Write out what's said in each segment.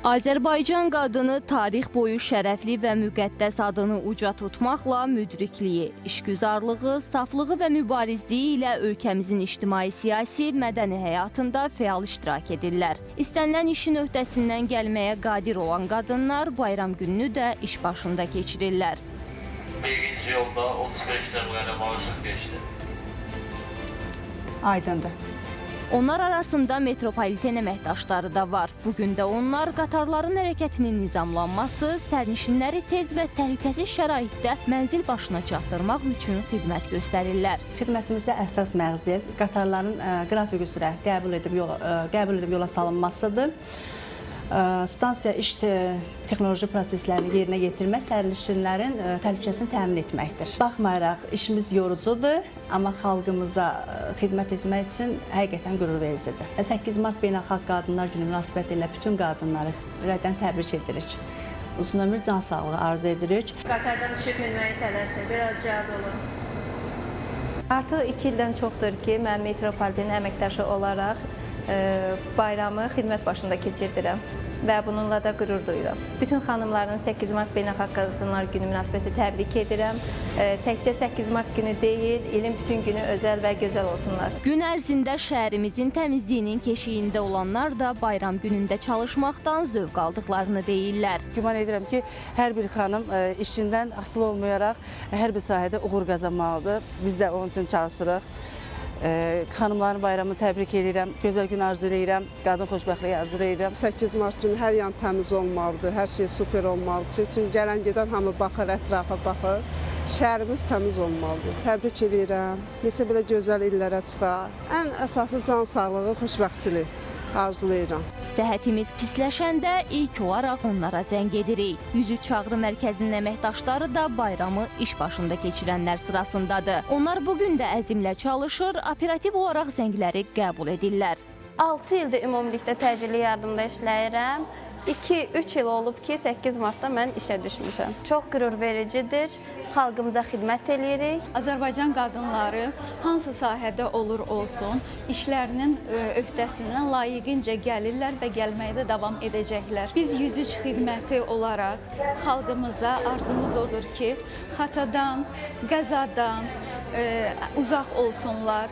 Azərbaycan qadını tarix boyu şərəfli və müqəddəs adını uca tutmaqla müdrikliyi, işgüzarlığı, saflığı və mübarizliyi ilə ölkəmizin ictimai, siyasi, mədəni həyatında fəal iştirak edirlər. İstənilən işin öhdəsindən gəlməyə qadir olan qadınlar bayram gününü də iş başında keçirirlər. Birinci yolda 35 dəqiqələ maaşıq keçdi. Aydındır. Onlar arasında metropoliten əməkdaşları da var. Bugün də onlar qatarların hərəkətinin nizamlanması, sərnişinləri tez və təhlükəsiz şəraitdə mənzil başına çatdırmaq üçün xidmət göstərirlər. Xidmətimizdə əsas məqsəd qatarların qrafik üzrə qəbul edib yola salınmasıdır. Stansiya iş texnoloji proseslərini yerinə yetirmək, sərnişinlərin təhlükəsini təmin etməkdir. Baxmayaraq, işimiz yorucudur, amma xalqımıza xidmət etmək üçün həqiqətən qürur vericidir. 8 Mart Beynəlxalq Qadınlar Günü münasibəti ilə bütün qadınları ürəkdən təbrik edirik. Uzun ömür, can sağlığı arzu edirik. Qatardan düşüb minməyi tələsin, biraz cəhd olun. Artıq 2 ildən çoxdur ki, mən metropoliten əməkdaşı olaraq bayramı xidmət başında keçirdirəm və bununla da qürur duyuram. Bütün xanımların 8 Mart Beynəlxalq Qadınlar Günü münasibəti təbrik edirəm. Təkcə 8 Mart günü deyil, ilin bütün günü özəl və gözəl olsunlar. Gün ərzində şəhərimizin təmizliyinin keşiyində olanlar da bayram günündə çalışmaqdan zövq aldıqlarını deyirlər. Güman edirəm ki, hər bir xanım işindən asılı olmayaraq hər bir sahədə uğur qazanmalıdır. Biz də onun üçün çalışırıq. Xanımların bayramını təbrik edirəm, gözəl gün arzu edirəm, qadın xoşbəxtliyi arzu edirəm. 8 Mart günü hər yan təmiz olmalıdır, hər şey super olmalıdır. Çünki gələn gedən hamı baxır, ətrafa baxır. Şəhərimiz təmiz olmalıdır. Təbrik edirəm, neçə belə gözəl illərə çıxar. Ən əsası can sağlığı, xoşbəxtçilik arzulayıram. Səhhətimiz pisləşəndə ilk olaraq onlara zəng edirik. 103 çağrı mərkəzinin əməkdaşları da bayramı iş başında keçirənlər sırasındadır. Onlar bugün də əzmlə çalışır, operativ olaraq zəngləri qəbul edirlər. 6 ildir ümumilikdə təcili yardımda işləyirəm. 2-3 il olub ki, 8 Martda mən işə düşmüşəm. Çox qürur vericidir, xalqımıza xidmət edirik. Azərbaycan qadınları hansı sahədə olur olsun, işlərinin öhdəsindən layiqincə gəlirlər və gəlməyə də davam edəcəklər. Biz 103 xidməti olaraq xalqımıza arzumuz odur ki, xatadan, qəzadan uzaq olsunlar,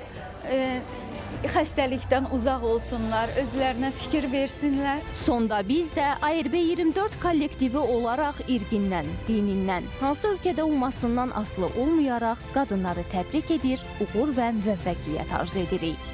xəstəlikdən uzaq olsunlar, özlərinə fikir versinlər. Sonda biz də ARB 24 kollektivi olaraq irqindən, dinindən, hansı ölkədə olmasından asılı olmayaraq qadınları təbrik edir, uğur və müvəffəqiyyət arzu edirik.